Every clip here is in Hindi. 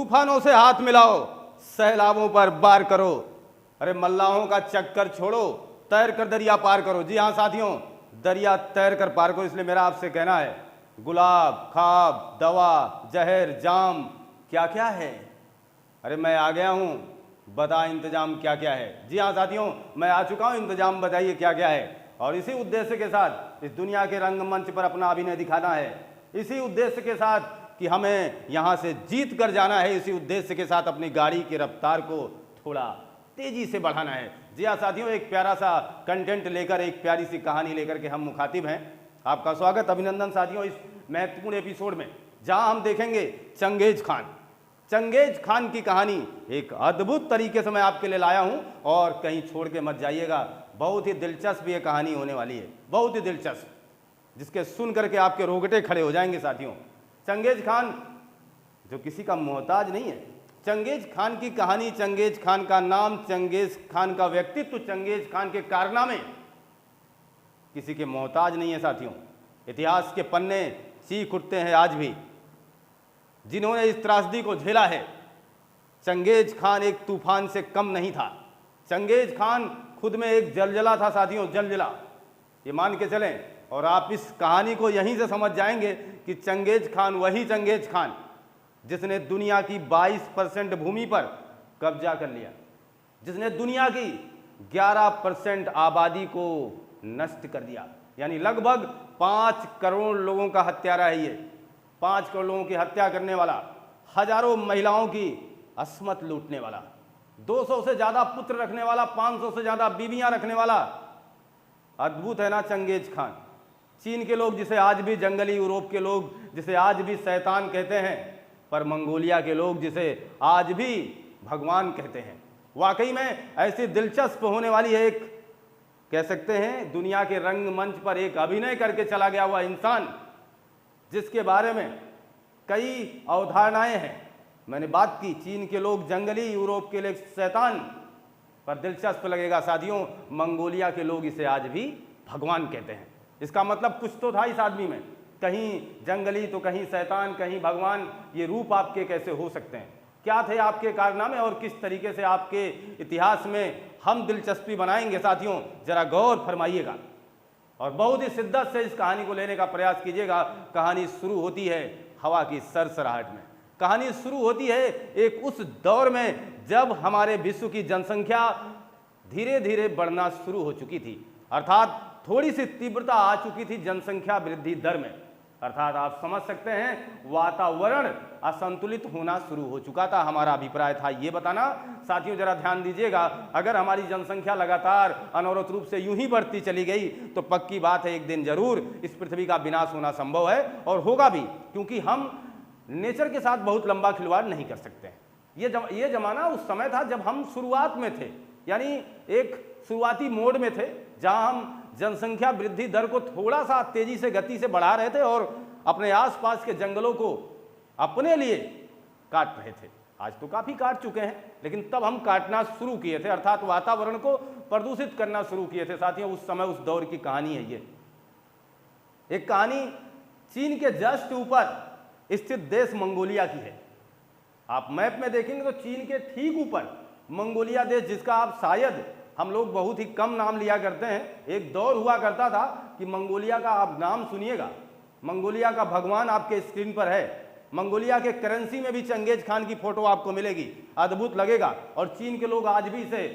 तूफानों से हाथ मिलाओ, सैलाबों पर बार करो। अरे मल्लाहों का चक्कर छोड़ो, तैर कर दरिया पार करो। जी हाँ साथियों, दरिया तैर कर पार करो। इसलिए मेरा आपसे कहना है, गुलाब, खाब, दवा, जहर, जाम, क्या क्या है? अरे मैं आ गया हूँ, बता इंतजाम क्या क्या है। जी हाँ साथियों, मैं आ चुका हूँ, इंतजाम बताइए क्या क्या है। और इसी उद्देश्य के साथ इस दुनिया के रंगमंच पर अपना अभिनय दिखाना है, इसी उद्देश्य के साथ कि हमें यहाँ से जीत कर जाना है, इसी उद्देश्य के साथ अपनी गाड़ी की रफ्तार को थोड़ा तेजी से बढ़ाना है। जी हाँ साथियों, एक प्यारा सा कंटेंट लेकर, एक प्यारी सी कहानी लेकर के हम मुखातिब हैं। आपका स्वागत, अभिनंदन साथियों इस महत्वपूर्ण एपिसोड में, जहां हम देखेंगे चंगेज खान। चंगेज खान की कहानी एक अद्भुत तरीके से मैं आपके लिए लाया हूं, और कहीं छोड़ के मत जाइएगा। बहुत ही दिलचस्प ये कहानी होने वाली है, बहुत ही दिलचस्प, जिसके सुन करके आपके रोंगटे खड़े हो जाएंगे साथियों। चंगेज खान जो किसी का मोहताज नहीं है, चंगेज खान की कहानी, चंगेज खान का नाम, चंगेज खान का व्यक्तित्व, चंगेज खान के कारनामे किसी के मोहताज नहीं है साथियों। इतिहास के पन्ने चीख उठते हैं आज भी जिन्होंने इस त्रासदी को झेला है। चंगेज खान एक तूफान से कम नहीं था। चंगेज खान खुद में एक जलजला था साथियों, जलजला। ये मान के चलें, और आप इस कहानी को यहीं से समझ जाएंगे कि चंगेज खान वही चंगेज खान जिसने दुनिया की 22% भूमि पर कब्जा कर लिया, जिसने दुनिया की 11% आबादी को नष्ट कर दिया। यानी लगभग 5 करोड़ लोगों का हत्यारा है ये। 5 करोड़ लोगों की हत्या करने वाला, हजारों महिलाओं की अस्मत लूटने वाला, 200 से ज्यादा पुत्र रखने वाला, 500 से ज्यादा बीवियां रखने वाला। अद्भुत है ना चंगेज खान। चीन के लोग जिसे आज भी, जंगली यूरोप के लोग जिसे आज भी शैतान कहते हैं, पर मंगोलिया के लोग जिसे आज भी भगवान कहते हैं। वाकई में ऐसी दिलचस्प होने वाली है, एक कह सकते हैं दुनिया के रंगमंच पर एक अभिनय करके चला गया हुआ इंसान, जिसके बारे में कई अवधारणाएं हैं। मैंने बात की चीन के लोग जंगली, यूरोप के लोग शैतान, पर दिलचस्प लगेगा साथियों, मंगोलिया के लोग इसे आज भी भगवान कहते हैं। इसका मतलब कुछ तो था इस आदमी में, कहीं जंगली तो कहीं शैतान, कहीं भगवान। ये रूप आपके कैसे हो सकते हैं? क्या थे आपके कारनामे, और किस तरीके से आपके इतिहास में हम दिलचस्पी बनाएंगे साथियों, जरा गौर फरमाइएगा और बहुत ही शिद्दत से इस कहानी को लेने का प्रयास कीजिएगा। कहानी शुरू होती है हवा की सरसराहट में। कहानी शुरू होती है एक उस दौर में जब हमारे विश्व की जनसंख्या धीरे धीरे बढ़ना शुरू हो चुकी थी, अर्थात थोड़ी सी तीव्रता आ चुकी थी जनसंख्या वृद्धि दर में। अर्थात आप समझ सकते हैं वातावरण असंतुलित होना शुरू हो चुका था। हमारा अभिप्राय था ये बताना। साथियों जरा ध्यान दीजिएगा, अगर हमारी जनसंख्या लगातार अनवरत रूप से यूं ही बढ़ती चली गई तो पक्की बात है एक दिन जरूर इस पृथ्वी का विनाश होना संभव है, और होगा भी, क्योंकि हम नेचर के साथ बहुत लंबा खिलवाड़ नहीं कर सकते हैं। ये जमाना उस समय था जब हम शुरुआत में थे, यानी एक शुरुआती मोड में थे, जहां हम जनसंख्या वृद्धि दर को थोड़ा सा तेजी से, गति से बढ़ा रहे थे और अपने आसपास के जंगलों को अपने लिए काट रहे थे। आज तो काफी काट चुके हैं, लेकिन तब हम काटना शुरू किए थे, अर्थात वातावरण को प्रदूषित करना शुरू किए थे साथियों। उस समय, उस दौर की कहानी है ये। एक कहानी चीन के जस्ट ऊपर स्थित देश मंगोलिया की है। आप मैप में देखेंगे तो चीन के ठीक ऊपर मंगोलिया देश, जिसका आप शायद हम लोग बहुत ही कम नाम लिया करते हैं। एक दौर हुआ करता था कि मंगोलिया का आप नाम सुनिएगा, मंगोलिया का भगवान आपके स्क्रीन पर है, मंगोलिया के करेंसी में भी चंगेज खान की फोटो आपको मिलेगी, अद्भुत लगेगा। और चीन के लोग आज भी इसे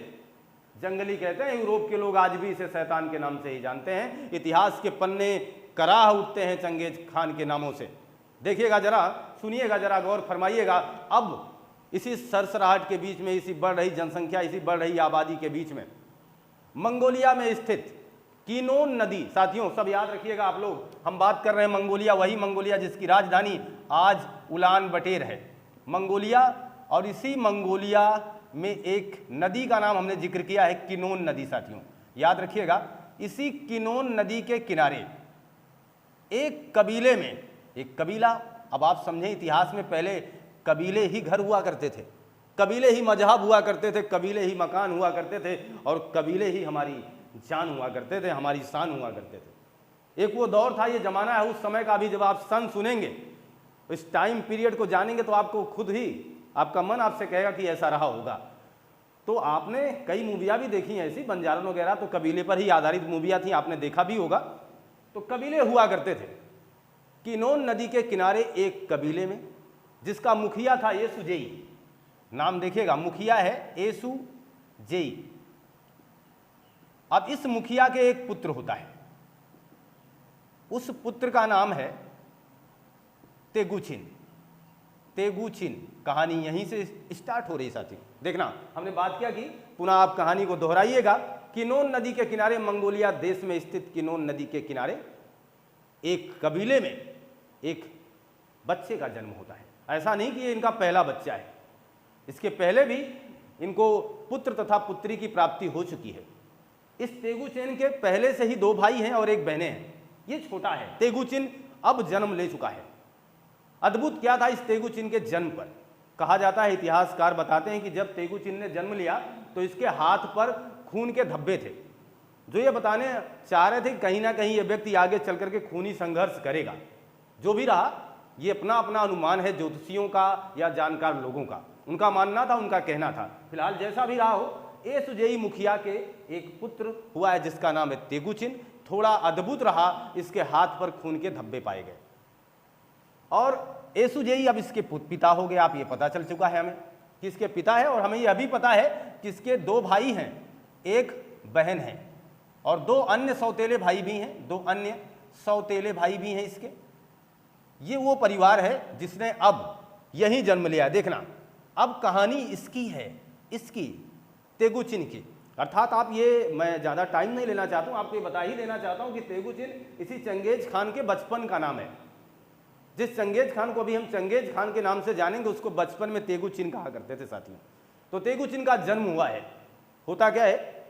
जंगली कहते हैं, यूरोप के लोग आज भी इसे शैतान के नाम से ही जानते हैं। इतिहास के पन्ने कराह उठते हैं चंगेज खान के नामों से। देखिएगा जरा, सुनिएगा जरा, गौर फरमाइएगा। अब इसी सरसराहट के बीच में, इसी बढ़ रही जनसंख्या, इसी बढ़ रही आबादी के बीच में मंगोलिया में स्थित किनोन नदी, साथियों सब याद रखिएगा आप लोग, हम बात कर रहे हैं मंगोलिया, वही मंगोलिया जिसकी राजधानी आज उलान बटेर है, मंगोलिया। और इसी मंगोलिया में एक नदी का नाम हमने जिक्र किया है, किनोन नदी। साथियों याद रखिएगा, इसी किनोन नदी के किनारे एक कबीले में, एक कबीला, अब आप समझें इतिहास में पहले कबीले ही घर हुआ करते थे, कबीले ही मजहब हुआ करते थे, कबीले ही मकान हुआ करते थे, और कबीले ही हमारी जान हुआ करते थे, हमारी शान हुआ करते थे। एक वो दौर था, ये जमाना है उस समय का। अभी जब आप सन सुनेंगे, इस टाइम पीरियड को जानेंगे तो आपको खुद ही आपका मन आपसे कहेगा कि ऐसा रहा होगा। तो आपने कई मूवियाँ भी देखी हैं ऐसी, बंजारन वगैरह, तो कबीले पर ही आधारित मूवियाँ थी, आपने देखा भी होगा। तो कबीले हुआ करते थे। किनौन नदी के किनारे एक कबीले में, जिसका मुखिया था येसुजेई, नाम देखिएगा, मुखिया है येसुजेई। अब इस मुखिया के एक पुत्र होता है, उस पुत्र का नाम है तेगुचिन। तेगुचिन, कहानी यहीं से स्टार्ट हो रही साथी। देखना, हमने बात किया कि पुनः आप कहानी को दोहराइएगा। किनौन नदी के किनारे, मंगोलिया देश में स्थित किनौन नदी के किनारे एक कबीले में एक बच्चे का जन्म होता है। ऐसा नहीं कि ये इनका पहला बच्चा है, इसके पहले भी इनको पुत्र तथा पुत्री की प्राप्ति हो चुकी है। इस तेगुचिन के पहले से ही 2 भाई हैं और 1 बहनें हैं। ये छोटा है, तेगुचिन अब जन्म ले चुका है। अद्भुत क्या था इस तेगुचिन के जन्म पर? कहा जाता है, इतिहासकार बताते हैं कि जब तेगुचिन ने जन्म लिया तो इसके हाथ पर खून के धब्बे थे, जो ये बताने चाह रहे थे कि कहीं ना कहीं ये व्यक्ति आगे चल करके खूनी संघर्ष करेगा। जो भी रहा, ये अपना अपना अनुमान है ज्योतिषियों का या जानकार लोगों का, उनका मानना था, उनका कहना था। फिलहाल जैसा भी रहा हो, येसुजेई मुखिया के एक पुत्र हुआ है जिसका नाम है तेगुचिन। थोड़ा अद्भुत रहा, इसके हाथ पर खून के धब्बे पाए गए और येसुजेई अब इसके पिता हो गए। आप ये पता चल चुका है हमें कि इसके पिता है, और हमें यह भी पता है कि इसके 2 भाई हैं, 1 बहन है और 2 अन्य सौतेले भाई भी हैं। 2 अन्य सौतेले भाई भी हैं इसके। ये वो परिवार है जिसने अब यहीं जन्म लिया। देखना, अब कहानी इसकी है, इसकी तेगुचिन की। अर्थात आप ये, मैं ज़्यादा टाइम नहीं लेना चाहता हूँ, आपको ये बता ही देना चाहता हूँ कि तेगुचिन इसी चंगेज खान के बचपन का नाम है। जिस चंगेज खान को अभी हम चंगेज खान के नाम से जानेंगे, उसको बचपन में तेगुचिन कहा करते थे साथियों। तो तेगुचिन का जन्म हुआ है। होता क्या है,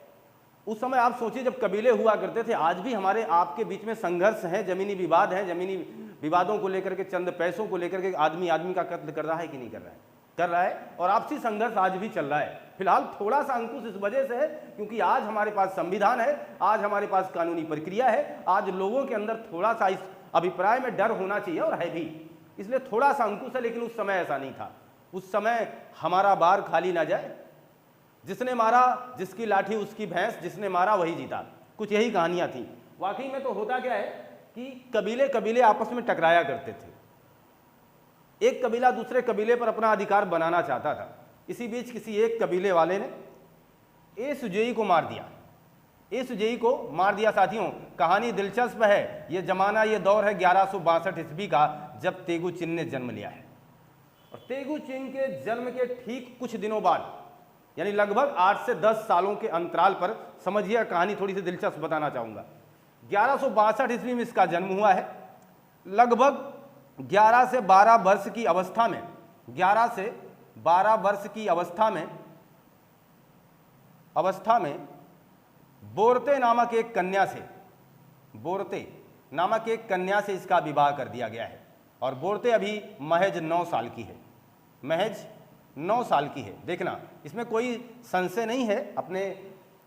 उस समय आप सोचिए जब कबीले हुआ करते थे, आज भी हमारे आपके बीच में संघर्ष है, जमीनी विवाद है, जमीनी विवादों को लेकर के, चंद पैसों को लेकर के आदमी आदमी का कत्ल कर रहा है कि नहीं कर रहा है? कर रहा है। और आपसी संघर्ष आज भी चल रहा है। फिलहाल थोड़ा सा अंकुश इस वजह से है क्योंकि आज हमारे पास संविधान है, आज हमारे पास कानूनी प्रक्रिया है, आज लोगों के अंदर थोड़ा सा इस अभिप्राय में डर होना चाहिए और है भी, इसलिए थोड़ा सा अंकुश है। लेकिन उस समय ऐसा नहीं था। उस समय हमारा बार खाली ना जाए, जिसने मारा जिसकी लाठी उसकी भैंस, जिसने मारा वही जीता, कुछ यही कहानियां थी। वाकई में तो होता क्या है कि कबीले कबीले आपस में टकराया करते थे। एक कबीला दूसरे कबीले पर अपना अधिकार बनाना चाहता था। इसी बीच किसी एक कबीले वाले ने येसुजेई को मार दिया। येसुजेई को मार दिया साथियों। कहानी दिलचस्प है। ये जमाना, ये दौर है 1162 ईस्वी का, जब तेगुचिन ने जन्म लिया है। और तेगुचिन के जन्म के ठीक कुछ दिनों बाद, यानी लगभग 8 से 10 सालों के अंतराल पर, समझिए कहानी थोड़ी सी दिलचस्प बताना चाहूंगा। 1162 ईस्वी में इसका जन्म हुआ है। लगभग 11 से 12 वर्ष की अवस्था में, 11 से 12 वर्ष की अवस्था में बोरते नामक एक कन्या से, बोरते नामक एक कन्या से इसका विवाह कर दिया गया है। और बोरते अभी महज 9 साल की है, महज 9 साल की है। देखना, इसमें कोई संशय नहीं है, अपने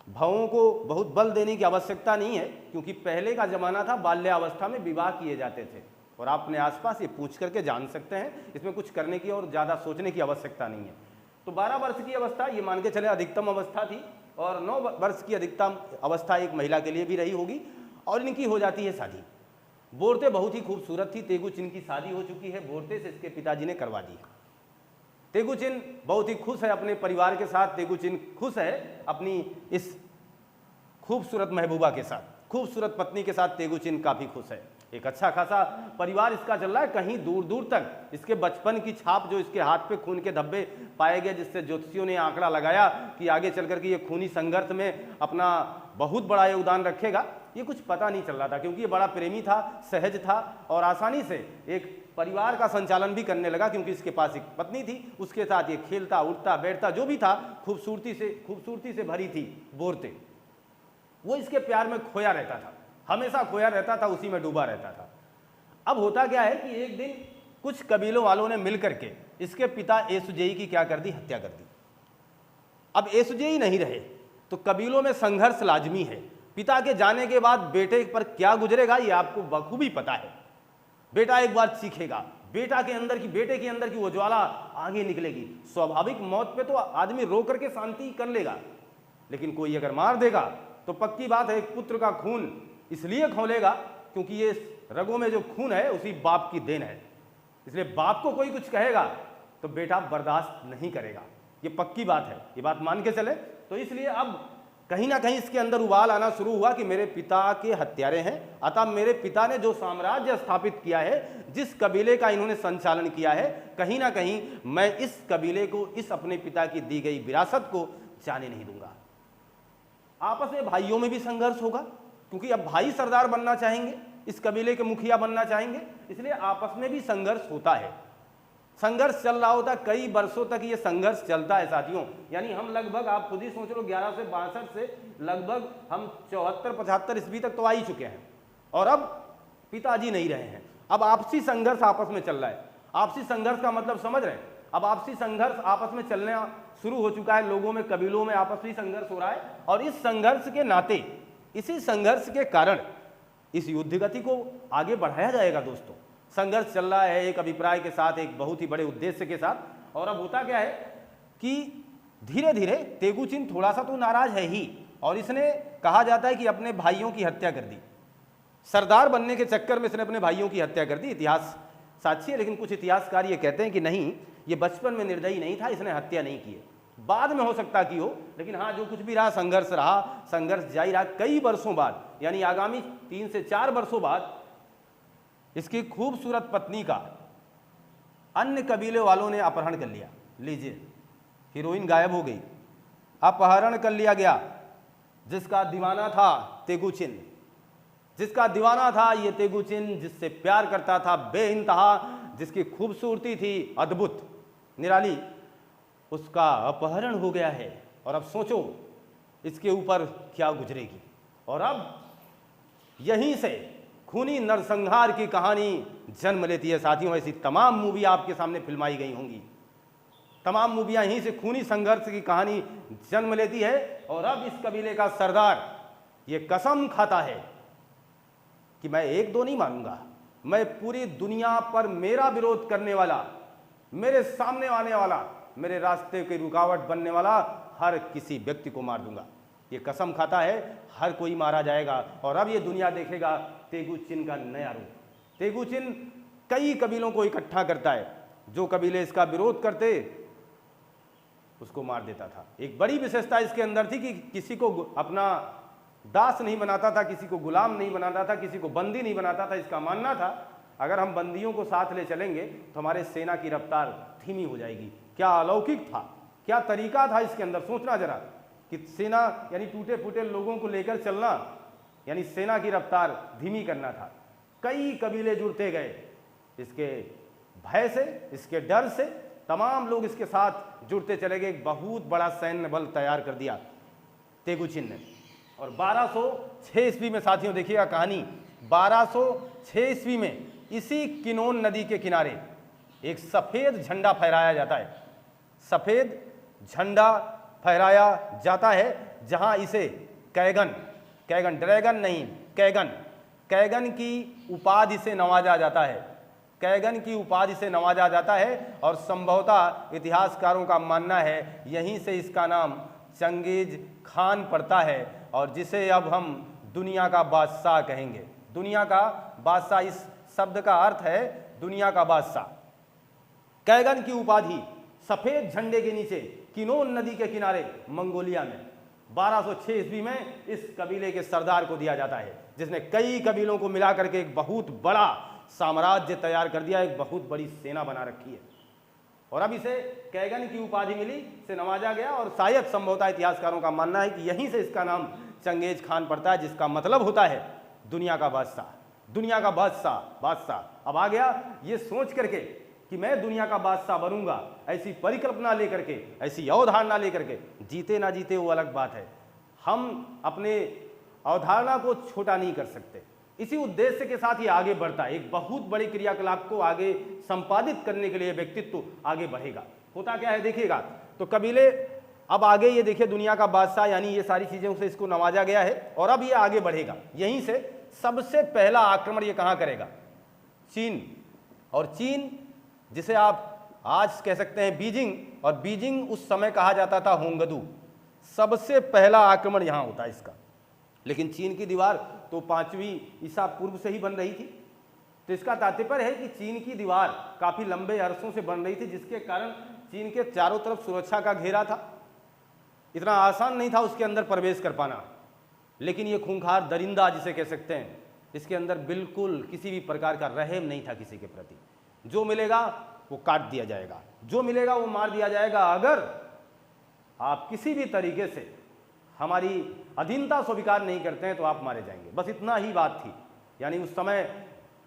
भावों को बहुत बल देने की आवश्यकता नहीं है, क्योंकि पहले का जमाना था, बाल्यावस्था में विवाह किए जाते थे। और आप अपने आसपास ये पूछ करके जान सकते हैं, इसमें कुछ करने की और ज़्यादा सोचने की आवश्यकता नहीं है। तो 12 वर्ष की अवस्था, ये मान के चले अधिकतम अवस्था थी, और 9 वर्ष की अधिकतम अवस्था एक महिला के लिए भी रही होगी, और इनकी हो जाती है शादी। बोरते बहुत ही खूबसूरत थी, तेगुचिन की शादी हो चुकी है, बोरते से इसके पिताजी ने करवा दी है। तेगुचिन बहुत ही खुश है अपने परिवार के साथ, तेगुचिन खुश है अपनी इस खूबसूरत महबूबा के साथ, खूबसूरत पत्नी के साथ तेगुचिन काफ़ी खुश है। एक अच्छा खासा परिवार इसका चल रहा है। कहीं दूर दूर तक इसके बचपन की छाप, जो इसके हाथ पे खून के धब्बे पाए गए, जिससे ज्योतिषियों ने आंकड़ा लगाया कि आगे चल करके ये खूनी संघर्ष में अपना बहुत बड़ा योगदान रखेगा, ये कुछ पता नहीं चल रहा था, क्योंकि ये बड़ा प्रेमी था, सहज था और आसानी से एक परिवार का संचालन भी करने लगा, क्योंकि इसके पास एक पत्नी थी, उसके साथ ये खेलता उठता बैठता, जो भी था खूबसूरती से भरी थी बोरते। वो इसके प्यार में खोया रहता था, हमेशा खोया रहता था, उसी में डूबा रहता था। अब होता क्या है कि एक दिन कुछ कबीलों वालों ने मिलकर के इसके पिता येसुजेई की क्या कर दी, हत्या कर दी। अब येसुजेई नहीं रहे तो कबीलों में संघर्ष लाजमी है। पिता के जाने के बाद बेटे पर क्या गुजरेगा ये आपको बखूबी पता है। बेटा एक बार चीखेगा, बेटे के अंदर की वो ज्वाला आगे निकलेगी। स्वाभाविक मौत पे तो आदमी रो करके शांति कर लेगा, लेकिन कोई अगर मार देगा तो पक्की बात है एक पुत्र का खून इसलिए खौलेगा क्योंकि ये रगों में जो खून है उसी बाप की देन है। इसलिए बाप को कोई कुछ कहेगा तो बेटा बर्दाश्त नहीं करेगा, ये पक्की बात है, ये बात मान के चले। तो इसलिए अब कहीं ना कहीं इसके अंदर उबाल आना शुरू हुआ कि मेरे पिता के हत्यारे हैं, अतः मेरे पिता ने जो साम्राज्य स्थापित किया है, जिस कबीले का इन्होंने संचालन किया है, कहीं ना कहीं मैं इस कबीले को, इस अपने पिता की दी गई विरासत को जाने नहीं दूंगा। आपस में भाइयों में भी संघर्ष होगा क्योंकि अब भाई सरदार बनना चाहेंगे, इस कबीले के मुखिया बनना चाहेंगे, इसलिए आपस में भी संघर्ष होता है। संघर्ष चल रहा होता, कई वर्षों तक ये संघर्ष चलता है साथियों। यानी हम लगभग, आप खुद ही सोच लो, 1162 से लगभग हम 74-75 ईस्वी तक तो आ ही चुके हैं और अब पिताजी नहीं रहे हैं। अब आपसी संघर्ष आपस में चल रहा है। आपसी संघर्ष का मतलब समझ रहे हैं? अब आपसी संघर्ष आपस में चलना शुरू हो चुका है, लोगों में, कबीलों में आपसी संघर्ष हो रहा है और इस संघर्ष के नाते, इसी संघर्ष के कारण इस युद्ध गति को आगे बढ़ाया जाएगा। दोस्तों, संघर्ष चल रहा है एक अभिप्राय के साथ, एक बहुत ही बड़े उद्देश्य के साथ। और अब होता क्या है कि धीरे धीरे तेगुचिन थोड़ा सा तो नाराज है ही, और इसने, कहा जाता है कि अपने भाइयों की हत्या कर दी। सरदार बनने के चक्कर में इसने अपने भाइयों की हत्या कर दी। इतिहास साक्षी है, लेकिन कुछ इतिहासकार ये कहते हैं कि नहीं, ये बचपन में निर्दयी नहीं था, इसने हत्या नहीं की है, बाद में हो सकता कि हो, लेकिन हाँ जो कुछ भी रहा, संघर्ष जारी रहा। कई वर्षों बाद, यानी आगामी 3 से 4 वर्षों बाद, इसकी खूबसूरत पत्नी का अन्य कबीले वालों ने अपहरण कर लिया। लीजिए, हीरोइन गायब हो गई, अपहरण कर लिया गया। जिसका दीवाना था तेगुचिन, जिसका दीवाना था ये तेगुचिन, जिससे प्यार करता था बेइंतहा, जिसकी खूबसूरती थी अद्भुत निराली, उसका अपहरण हो गया है। और अब सोचो इसके ऊपर क्या गुजरेगी। और अब यहीं से खूनी नरसंहार की कहानी जन्म लेती है साथियों। ऐसी तमाम मूवी आपके सामने फिल्माई गई होंगी, तमाम मूवियां यहीं से खूनी संघर्ष की कहानी जन्म लेती है। और अब इस कबीले का सरदार ये कसम खाता है कि मैं 1-2 नहीं मानूंगा, मैं पूरी दुनिया पर मेरा विरोध करने वाला, मेरे सामने आने वाला, मेरे रास्ते की रुकावट बनने वाला हर किसी व्यक्ति को मार दूंगा। ये कसम खाता है, हर कोई मारा जाएगा। और अब ये दुनिया देखेगा तेगुचिन का नया रूप। तेगुचिन कई कबीलों को इकट्ठा करता है, जो कबीले इसका विरोध करते उसको मार देता था। एक बड़ी विशेषता इसके अंदर थी कि किसी को अपना दास नहीं बनाता था, किसी को गुलाम नहीं बनाता था, किसी को बंदी नहीं बनाता था। इसका मानना था अगर हम बंदियों को साथ ले चलेंगे तो हमारे सेना की रफ्तार धीमी हो जाएगी। क्या अलौकिक था, क्या तरीका था इसके अंदर, सोचना जरा कि सेना यानी टूटे फूटे लोगों को लेकर चलना, यानी सेना की रफ्तार धीमी करना था। कई कबीले जुड़ते गए इसके भय से, इसके डर से, तमाम लोग इसके साथ जुड़ते चले गए। एक बहुत बड़ा सैन्य बल तैयार कर दिया तेगुचिन ने। और 1206 ईस्वी में साथियों देखिएगा कहानी, 1206 ईस्वी में इसी किनौन नदी के किनारे एक सफेद झंडा फहराया जाता है। सफेद झंडा फहराया जाता है जहां इसे कैगन, ड्रैगन नहीं, कैगन की उपाधि से नवाजा जाता है। कैगन की उपाधि से नवाजा जाता है और संभवतः इतिहासकारों का मानना है यहीं से इसका नाम चंगेज खान पड़ता है, और जिसे अब हम दुनिया का बादशाह कहेंगे। दुनिया का बादशाह, इस शब्द का अर्थ है दुनिया का बादशाह। कैगन की उपाधि सफेद झंडे के नीचे किनौन नदी के किनारे मंगोलिया में 1206 ईस्वी में इस कबीले के सरदार को दिया जाता है, जिसने कई कबीलों को मिलाकर के एक बहुत बड़ा साम्राज्य तैयार कर दिया, एक बहुत बड़ी सेना बना रखी है। और अब इसे कैगन की उपाधि मिली, से नवाजा गया, और शायद संभवतः इतिहासकारों का मानना है कि यहीं से इसका नाम चंगेज खान पड़ता है, जिसका मतलब होता है दुनिया का बादशाह, दुनिया का बादशाह। अब आ गया ये सोच करके कि मैं दुनिया का बादशाह बनूंगा, ऐसी परिकल्पना लेकर के, ऐसी अवधारणा लेकर के। जीते ना जीते वो अलग बात है, हम अपने अवधारणा को छोटा नहीं कर सकते। इसी उद्देश्य के साथ ये आगे बढ़ता है। एक बहुत बड़ी क्रियाकलाप को आगे संपादित करने के लिए व्यक्तित्व आगे बढ़ेगा। होता क्या है देखिएगा, तो कबीले अब आगे, ये देखिए दुनिया का बादशाह, यानी ये सारी चीज़ों से इसको नवाजा गया है, और अब ये आगे बढ़ेगा। यहीं से सबसे पहला आक्रमण ये कहाँ करेगा? चीन। और चीन जिसे आप आज कह सकते हैं बीजिंग, और बीजिंग उस समय कहा जाता था होंगदू। सबसे पहला आक्रमण यहां होता है इसका। लेकिन चीन की दीवार तो 5वीं ईसा पूर्व से ही बन रही थी। तो इसका तात्पर्य है कि चीन की दीवार काफी लंबे अरसों से बन रही थी, जिसके कारण चीन के चारों तरफ सुरक्षा का घेरा था। इतना आसान नहीं था उसके अंदर प्रवेश कर पाना। लेकिन ये खूंखार दरिंदा जिसे कह सकते हैं, इसके अंदर बिल्कुल किसी भी प्रकार का रहम नहीं था किसी के प्रति। जो मिलेगा वो काट दिया जाएगा, जो मिलेगा वो मार दिया जाएगा। अगर आप किसी भी तरीके से हमारी अधीनता स्वीकार नहीं करते हैं तो आप मारे जाएंगे। बस इतना ही बात थी। यानी उस समय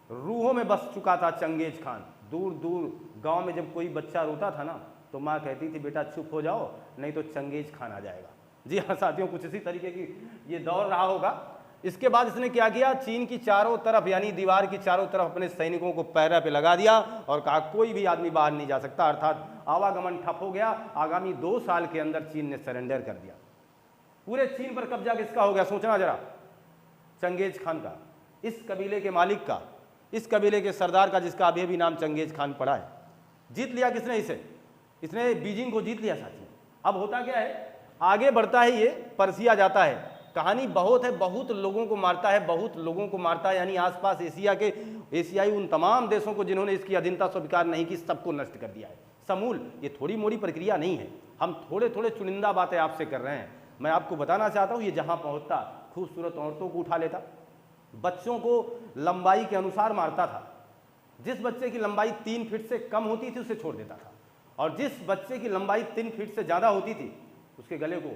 रूहों में बस चुका था चंगेज खान। दूर दूर गांव में जब कोई बच्चा रोता था ना, तो माँ कहती थी बेटा चुप हो जाओ, नहीं तो चंगेज खान आ जाएगा। जी हाँ साथियों, कुछ इसी तरीके की ये दौर रहा होगा। इसके बाद इसने क्या किया, चीन की चारों तरफ यानी दीवार की चारों तरफ अपने सैनिकों को पैरा पे लगा दिया और कहा कोई भी आदमी बाहर नहीं जा सकता, अर्थात आवागमन ठप हो गया। आगामी 2 साल के अंदर चीन ने सरेंडर कर दिया। पूरे चीन पर कब्जा किसका हो गया, सोचना जरा, चंगेज खान का, इस कबीले के मालिक का, इस कबीले के सरदार का, जिसका अभी भी नाम चंगेज खान पड़ा है। जीत लिया किसने इसे, इसने बीजिंग को जीत लिया साथियों। अब होता क्या है, आगे बढ़ता है ये, पर्सिया जाता है। कहानी बहुत है, बहुत लोगों को मारता है, बहुत लोगों को मारता है। यानी आसपास एशियाई उन तमाम देशों को जिन्होंने इसकी अधीनता स्वीकार नहीं की, सबको नष्ट कर दिया है समूल। ये थोड़ी मोड़ी प्रक्रिया नहीं है, हम थोड़े थोड़े चुनिंदा बातें आपसे कर रहे हैं। मैं आपको बताना चाहता हूँ, ये जहाँ पहुँचता खूबसूरत औरतों को उठा लेता, बच्चों को लंबाई के अनुसार मारता था। जिस बच्चे की लंबाई 3 फीट से कम होती थी उसे छोड़ देता था, और जिस बच्चे की लंबाई 3 फीट से ज़्यादा होती थी उसके गले को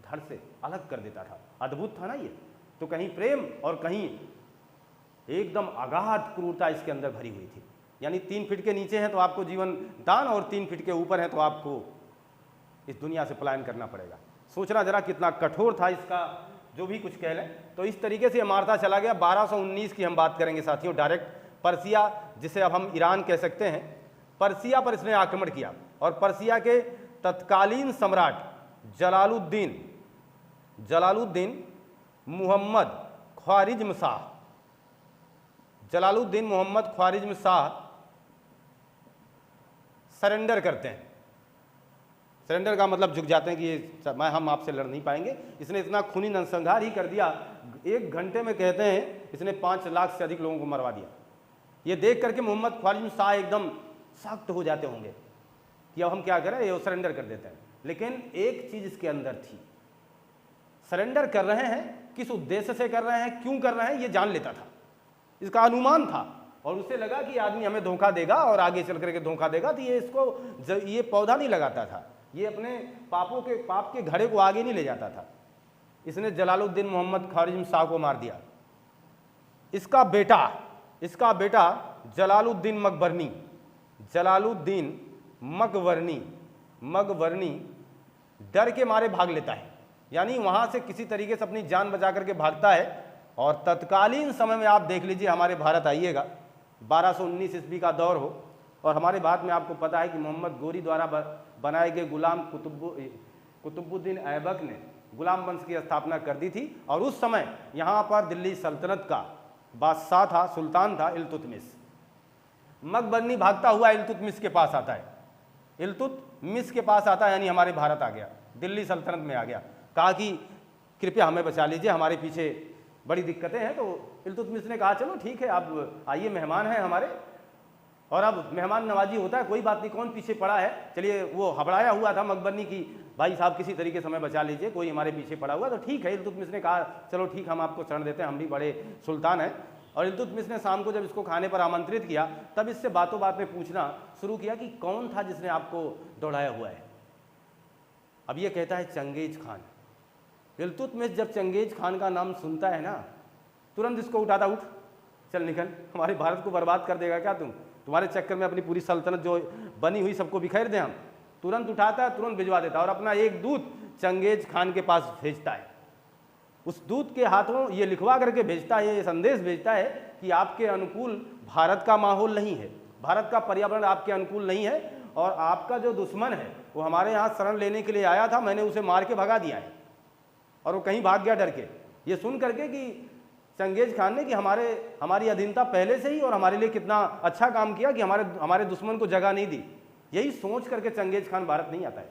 धड़ से अलग कर देता था। अद्भुत था ना ये। तो कहीं प्रेम और कहीं एकदम अगाध क्रूरता इसके अंदर भरी हुई थी। यानी 3 फीट के नीचे हैं तो आपको जीवन दान, और 3 फीट के ऊपर है तो आपको इस दुनिया से पलायन करना पड़ेगा। सोचना जरा कितना कठोर था इसका, जो भी कुछ कह लें। तो इस तरीके से ये मारता चला गया। 1219 की हम बात करेंगे साथियों, डायरेक्ट पर्सिया, जिसे अब हम ईरान कह सकते हैं, पर्सिया पर इसने आक्रमण किया। और पर्सिया के तत्कालीन सम्राट जलालुद्दीन मुहम्मद ख्वारिज्म शाह सरेंडर करते हैं। सरेंडर का मतलब झुक जाते हैं कि ये हम आपसे लड़ नहीं पाएंगे। इसने इतना खूनी नरसंहार ही कर दिया, 1 घंटे में कहते हैं इसने 5 लाख से अधिक लोगों को मरवा दिया। ये देख करके मोहम्मद ख्वारिज्म शाह एकदम सख्त हो जाते होंगे कि अब हम क्या करें, ये सरेंडर कर देते हैं। लेकिन एक चीज इसके अंदर थी, सरेंडर कर रहे हैं, किस उद्देश्य से कर रहे हैं, क्यों कर रहे हैं, ये जान लेता था, इसका अनुमान था। और उसे लगा कि आदमी हमें धोखा देगा और आगे चल करके धोखा देगा, तो ये पौधा नहीं लगाता था, ये अपने पाप के घड़े को आगे नहीं ले जाता था। इसने जलालुद्दीन मोहम्मद ख्वारिज्म शाह को मार दिया। इसका बेटा जलालुद्दीन मकबरनी डर के मारे भाग लेता है। यानी वहां से किसी तरीके से अपनी जान बचा करके भागता है। और तत्कालीन समय में आप देख लीजिए, हमारे भारत आइएगा, 1219 ईस्वी का दौर हो, और हमारे भारत में आपको पता है कि मोहम्मद गोरी द्वारा बनाए गए गुलाम कुतुबुद्दीन ऐबक ने गुलाम वंश की स्थापना कर दी थी। और उस समय यहाँ पर दिल्ली सल्तनत का बादशाह था, सुल्तान था इल्तुतमिश। मकबरनी भागता हुआ इल्तुतमिश के पास आता है, यानी हमारे भारत आ गया, दिल्ली सल्तनत में आ गया। कहा कि कृपया हमें बचा लीजिए, हमारे पीछे बड़ी दिक्कतें हैं। तो इल्तुतमिश ने कहा चलो ठीक है, आप आइए, मेहमान हैं हमारे, और अब मेहमान नवाजी होता है, कोई बात नहीं, कौन पीछे पड़ा है। चलिए, वो हबड़ाया हुआ था मकबरनी की, भाई साहब किसी तरीके से हमें बचा लीजिए, कोई हमारे पीछे पड़ा हुआ। तो ठीक है, इल्तुतमिश ने कहा चलो ठीक, हम आपको शरण देते हैं, हम भी बड़े सुल्तान हैं। और इल्तुतमिश ने शाम को जब इसको खाने पर आमंत्रित किया, तब इससे बातों बात में पूछना शुरू किया कि कौन था जिसने आपको दौड़ाया हुआ है। अब ये कहता है चंगेज खान। इल्तुतमिश जब चंगेज खान का नाम सुनता है ना, तुरंत इसको उठाता, उठ चल निकल, हमारे भारत को बर्बाद कर देगा क्या तुम, तुम्हारे चक्कर में अपनी पूरी सल्तनत जो बनी हुई सबको बिखेर दें हम। तुरंत उठाता है, तुरंत भिजवा देता है, और अपना एक दूत चंगेज खान के पास भेजता है। उस दूत के हाथों ये लिखवा करके भेजता है, ये संदेश भेजता है कि आपके अनुकूल भारत का माहौल नहीं है, भारत का पर्यावरण आपके अनुकूल नहीं है, और आपका जो दुश्मन है वो हमारे यहाँ शरण लेने के लिए आया था, मैंने उसे मार के भगा दिया है, और वो कहीं भाग गया डर के। ये सुन करके कि चंगेज खान ने कि हमारी अधीनता पहले से ही और हमारे लिए कितना अच्छा काम किया कि हमारे दुश्मन को जगह नहीं दी। यही सोच करके चंगेज खान भारत नहीं आता है।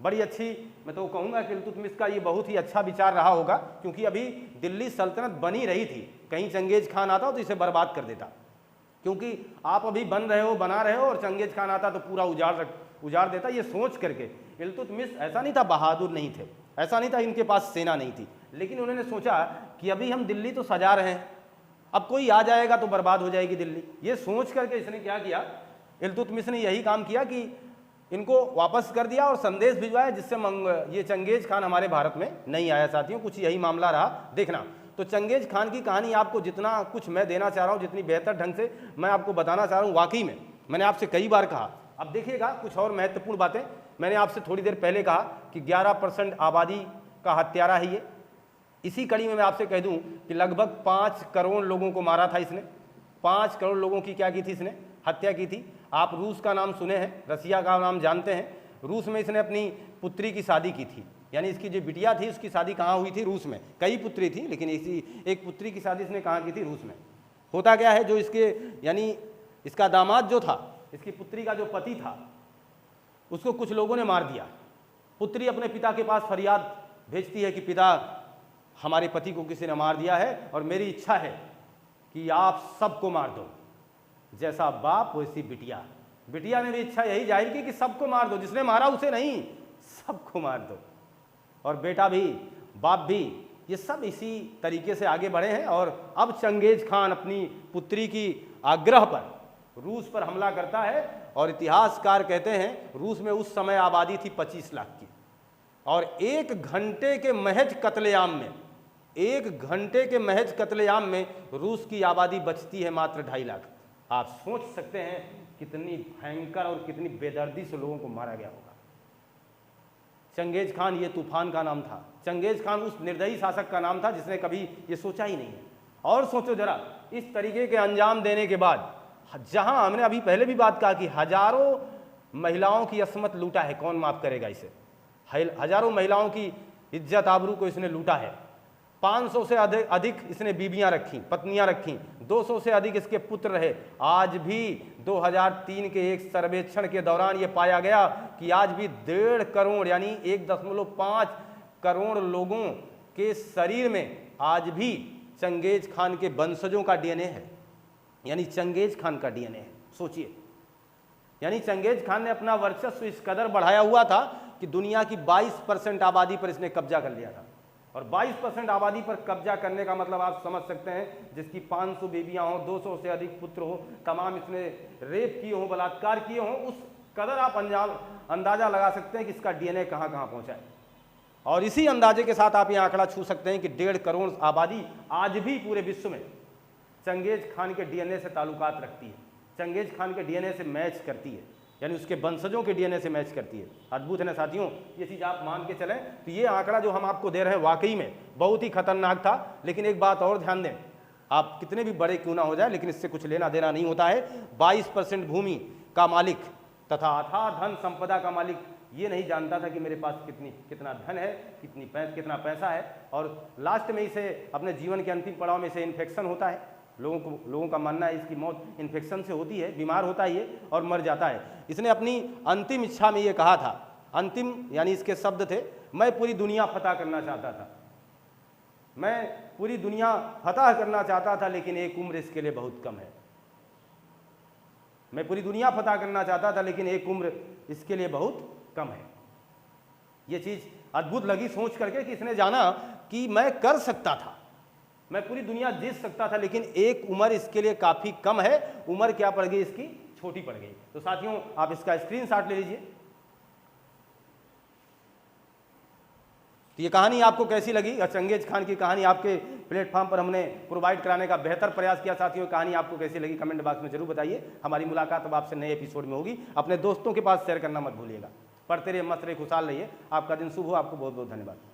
बड़ी अच्छी, मैं तो कहूँगा कि इल्तुतमिश का ये बहुत ही अच्छा विचार रहा होगा, क्योंकि अभी दिल्ली सल्तनत बनी रही थी, कहीं चंगेज खान आता तो इसे बर्बाद कर देता। क्योंकि आप अभी बन रहे हो, बना रहे हो, और चंगेज खान आता तो पूरा उजाड़ देता। ये सोच करके इल्तुतमिश ऐसा नहीं था बहादुर नहीं थे, ऐसा नहीं था इनके पास सेना नहीं थी, लेकिन उन्होंने सोचा कि अभी हम दिल्ली तो सजा रहे हैं, अब कोई आ जाएगा तो बर्बाद हो जाएगी दिल्ली। ये सोच करके इसने क्या किया, इल्तुतमिश ने यही काम किया कि इनको वापस कर दिया और संदेश भिजवाया, जिससे ये चंगेज खान हमारे भारत में नहीं आया। साथियों, कुछ यही मामला रहा। देखना, तो चंगेज खान की कहानी आपको जितना कुछ मैं देना चाह रहा हूँ, जितनी बेहतर ढंग से मैं आपको बताना चाह रहा हूँ, वाकई में मैंने आपसे कई बार कहा। अब देखिएगा कुछ और महत्वपूर्ण बातें। मैंने आपसे थोड़ी देर पहले कहा कि 11% आबादी का हत्यारा है ये। इसी कड़ी में मैं आपसे कह दूं कि लगभग 5 करोड़ लोगों को मारा था इसने। 5 करोड़ लोगों की क्या की थी इसने, हत्या की थी। आप रूस का नाम सुने हैं, रसिया का नाम जानते हैं। रूस में इसने अपनी पुत्री की शादी की थी, यानी इसकी जो बिटिया थी उसकी शादी कहाँ हुई थी, रूस में। कई पुत्री थी, लेकिन इसी एक पुत्री की शादी इसने कहाँ की थी, रूस में। होता क्या है, जो इसके यानी इसका दामाद जो था, इसकी पुत्री का जो पति था, उसको कुछ लोगों ने मार दिया। पुत्री अपने पिता के पास फरियाद भेजती है कि पिता, हमारे पति को किसी ने मार दिया है और मेरी इच्छा है कि आप सबको मार दो। जैसा बाप वैसी बिटिया। बिटिया ने भी इच्छा यही जाहिर की कि सबको मार दो, जिसने मारा उसे नहीं, सबको मार दो। और बेटा भी, बाप भी, ये सब इसी तरीके से आगे बढ़े हैं। और अब चंगेज खान अपनी पुत्री की आग्रह पर रूस पर हमला करता है। और इतिहासकार कहते हैं रूस में उस समय आबादी थी 25 लाख की, और 1 घंटे के महज कत्लेआम में, 1 घंटे के महज कत्लेआम में रूस की आबादी बचती है मात्र 2.5 लाख। आप सोच सकते हैं कितनी भयंकर और कितनी बेदर्दी से लोगों को मारा गया होगा। चंगेज खान ये तूफान का नाम था। चंगेज खान उस निर्दयी शासक का नाम था जिसने कभी ये सोचा ही नहीं है। और सोचो जरा, इस तरीके के अंजाम देने के बाद, जहां हमने अभी पहले भी बात कहा कि हजारों महिलाओं की अस्मत लूटा है, कौन माफ करेगा इसे। हजारों महिलाओं की इज्जत आबरू को इसने लूटा है। 500 से अधिक इसने बीबियां रखी, पत्नियां रखी, 200 से अधिक इसके पुत्र रहे। आज भी 2003 के एक सर्वेक्षण के दौरान यह पाया गया कि आज भी 1.5 करोड़ यानी 1.5 करोड़ लोगों के शरीर में आज भी चंगेज खान के वंशजों का डीएनए है, यानी चंगेज खान का डीएनए है। सोचिए, यानी चंगेज खान ने अपना वर्चस्व इस कदर बढ़ाया हुआ था कि दुनिया की 22% आबादी पर इसने कब्जा कर लिया था। और 22% आबादी पर कब्जा करने का मतलब आप समझ सकते हैं, जिसकी 500 बीबियां हों, 200 से अधिक पुत्र हो, तमाम इसने रेप किए हों, बलात्कार किए हों, उस कदर आप अंदाजा लगा सकते हैं कि इसका डीएनए कहाँ कहाँ पहुँचा है। और इसी अंदाजे के साथ आप ये आंकड़ा छू सकते हैं कि 1.5 करोड़ आबादी आज भी पूरे विश्व में चंगेज खान के डीएनए से ताल्लुकात रखती है, चंगेज खान के डीएनए से मैच करती है, यानी उसके वंशजों के डीएनए से मैच करती है। अद्भुत है ना साथियों, ये चीज़ आप मान के चलें तो ये आंकड़ा जो हम आपको दे रहे हैं वाकई में बहुत ही खतरनाक था। लेकिन एक बात और ध्यान दें, आप कितने भी बड़े क्यों ना हो जाए, लेकिन इससे कुछ लेना देना नहीं होता है। 22% भूमि का मालिक तथा अथाह धन संपदा का मालिक ये नहीं जानता था कि मेरे पास कितना धन है, कितना पैसा है। और लास्ट में इसे अपने जीवन के अंतिम पड़ाव में इसे इन्फेक्शन होता है। लोगों का मानना है इसकी मौत इन्फेक्शन से होती है, बीमार होता है ये और मर जाता है। इसने अपनी अंतिम इच्छा में ये कहा था, अंतिम यानी इसके शब्द थे, मैं पूरी दुनिया फतह करना चाहता था, मैं पूरी दुनिया फतह करना चाहता था, लेकिन एक उम्र इसके लिए बहुत कम है। मैं पूरी दुनिया फतह करना चाहता था, लेकिन एक उम्र इसके लिए बहुत कम है। ये चीज़ अद्भुत लगी सोच करके कि इसने जाना कि मैं कर सकता था, मैं पूरी दुनिया जीत सकता था, लेकिन एक उम्र इसके लिए काफ़ी कम है। उम्र क्या पड़ गई इसकी, छोटी पड़ गई। तो साथियों आप इसका स्क्रीनशॉट ले लीजिए। तो ये कहानी आपको कैसी लगी, चंगेज खान की कहानी आपके प्लेटफॉर्म पर हमने प्रोवाइड कराने का बेहतर प्रयास किया। साथियों कहानी आपको कैसी लगी कमेंट बॉक्स में जरूर बताइए। हमारी मुलाकात अब आपसे नए एपिसोड में होगी। अपने दोस्तों के पास शेयर करना मत भूलिएगा। पढ़ते रहिए, मस्त रहिए, खुशहाल रहिए। आपका दिन शुभ हो। आपको बहुत बहुत धन्यवाद।